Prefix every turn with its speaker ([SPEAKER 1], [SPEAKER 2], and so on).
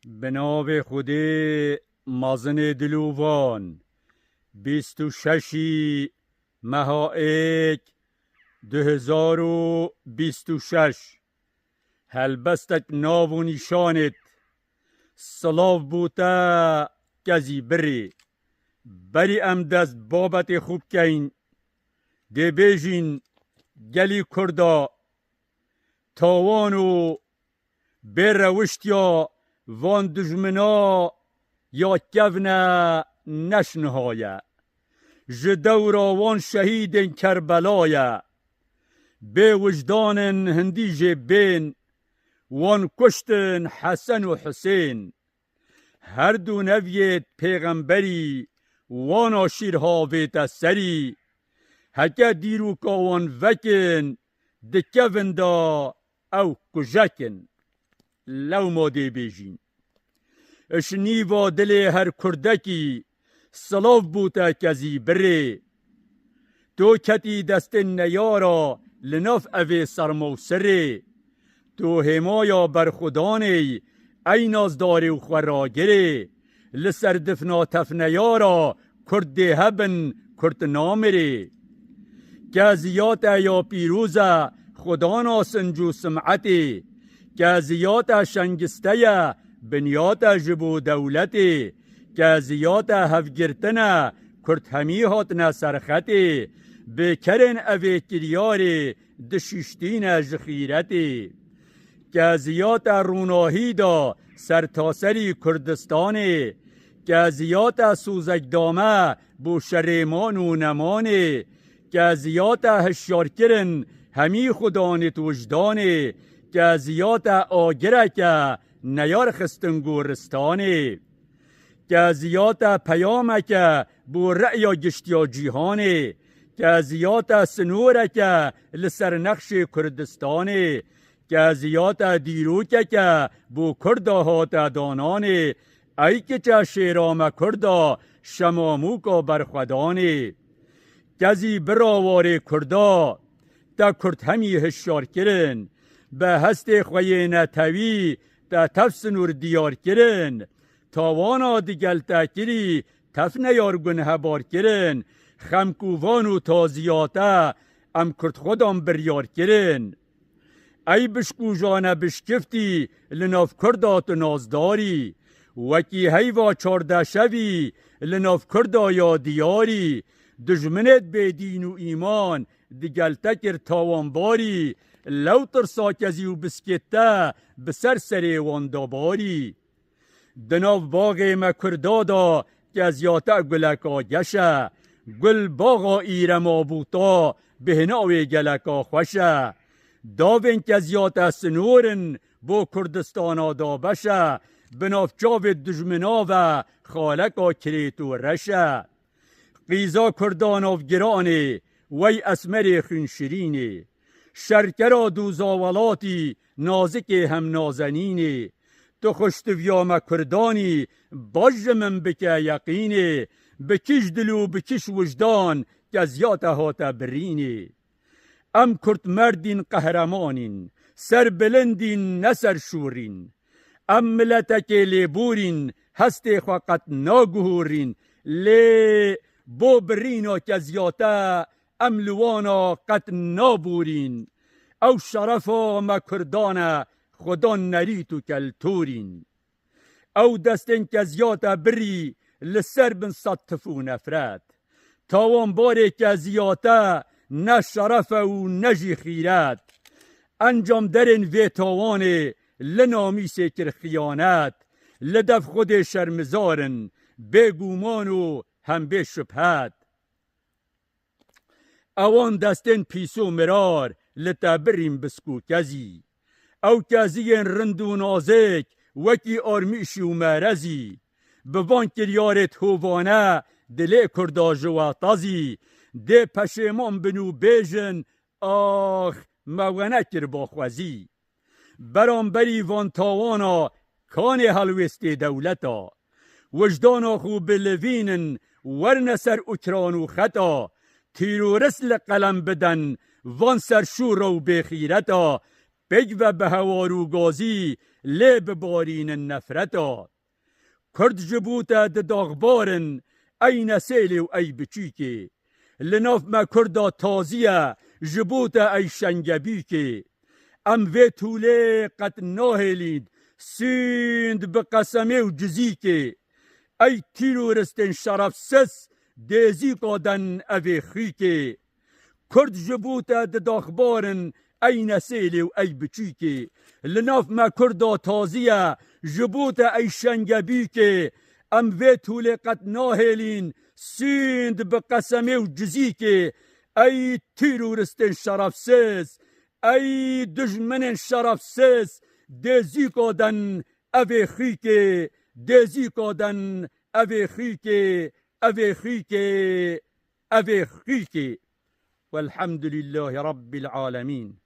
[SPEAKER 1] به نام خدای مازن دلوان 26 مهائک 2026 هلبستک ناو و نشانت سلاف بوتا کزی بری ام دست بابت خوب کین دی بیجین گلی کردا تاوانو بر روشتیا وان دجمنا یا کفنا نشنهایا جدورا وان شهید کربلایا به وجدان هندیج بین وان کشتن حسن و حسین هر دو نویت پیغمبری وان آشیرها ویت سری هکا دیرو کاوان وکن دکوین دا او کجکن لو ما دی بیجین اشنیوا دل هر کردکی سلاف بوتا کزی تو کتی دست نیارا لناف اوی سرموسره تو همایا برخودانی ای نازداری و خوراگره لسر دفنا تفنیارا کرد هبن کرد نامره کازیات یا پیروزه خدانا سنجو سمعتی کازیات شنگسته بنیات جبو دولتی کازیات هفگرتنه کرد همی هاتنه سرختی بکرن اوی کریاری دششتین جخیرتی کازیات روناهی دا سرتاسری کردستانی کازیات سوزکدامه بو شریمان و نمانی کازیات هشیار کرن همی خدانت وجدانی کازیات آگره که نیار خستن گورستانی کازیات پیامه که بو رأیا گشتیا جیهانی کازیات سنوره که لسر نقش کردستانی کازیات دیروکه که بو کردهات دانانی ای که چه شیرام کرده شماموکا برخودانی کزی براوار کرده تا کرد همی هشیار کرن به هست خوی نتوی تا تفسنور دیار کرن تاوانا دیگل تاکری تفنه یارگونه بار کرن خمکووانو تازیاتا ام کرد خودم بریار کرن ای بشکو جانه بشکفتی لناف کردات نازداری وکی هیوا 14 شوی لناف کردا یا دیاری دجمنت به دین و ایمان دیگل تکر تاوانباری لو ترسا کزی و بسکتا بسر سری وانداباری دناف باغ مکردادا کزیاتا گلکا گشه گل باغا ایرم آبوتا بهناوی گلکا خوشه داوین کزیاتا سنورن بو کردستانا دا بشه بناف چاو دجمنا و خالکا کریتو رشه قیزا کرداناف گرانی وی اسمر خنشرینی شرکرا دوزاولاتی نازک هم نازنینی تو خوشتویام کردانی باج من بکه یقینی بکش دلو بکش وجدان کزیات هاتا برینی ام کرد مردین قهرمانین سر بلندین نسر شورین ام ملتک لیبورین هستی خوقت ناگهورین لی بو برینا کزیاتا ام لوانا قط نابورین او شرفا مکردانا خدا نریتو کلتورین او دستن کزیاتا بری لسر بن سطفو نفرت تاوان باری کزیاتا نه شرف و نجی خیرت انجام درن وی تاوان لنامی سکر خیانت لدف خود شرمزارن بگومان و هم به شبهت اوان دستن پیسو مرار لتبریم بسکو کزی او کزی رند و نازک وکی آرمیشی و مرزی بوان کریارت هووانه دل کردا جواتازی ده پشیمان بنو بیجن آخ موانه کر باخوزی برانبری وان تاوانا کان حلوست دولتا وجدانا خوب لوینن ورنسر اکران و خطا تیرورس لقلم بدن وان سر شور و بخیرتا فج و به هوارو گازی لی ببارین نفرتا کرد جبوتا د داغبارن ای نسیلی و ای بچیکی لناف ما کردا تازیه جبوتا ای شنگبیکی ام وی توله قد ناهلید سیند بقسمه و جزیکی ای تیرورستن شرفسس دیزی قادن اوی خیکی کرد جبوتا د داغبارن ای نسیلی و ای بچیکی لناف ما کردا تازیه جبوتا ای شنگبیکی ام وی توله قد ناهلین سیند بقسمه و جزیکی ای تیرورستن شرفسس ای دجمن شرفسس دیزی قادن اوی خیکی دیزی قادن اوی خیکی اوی خیکی اوی خیکی والحمد لله رب العالمين.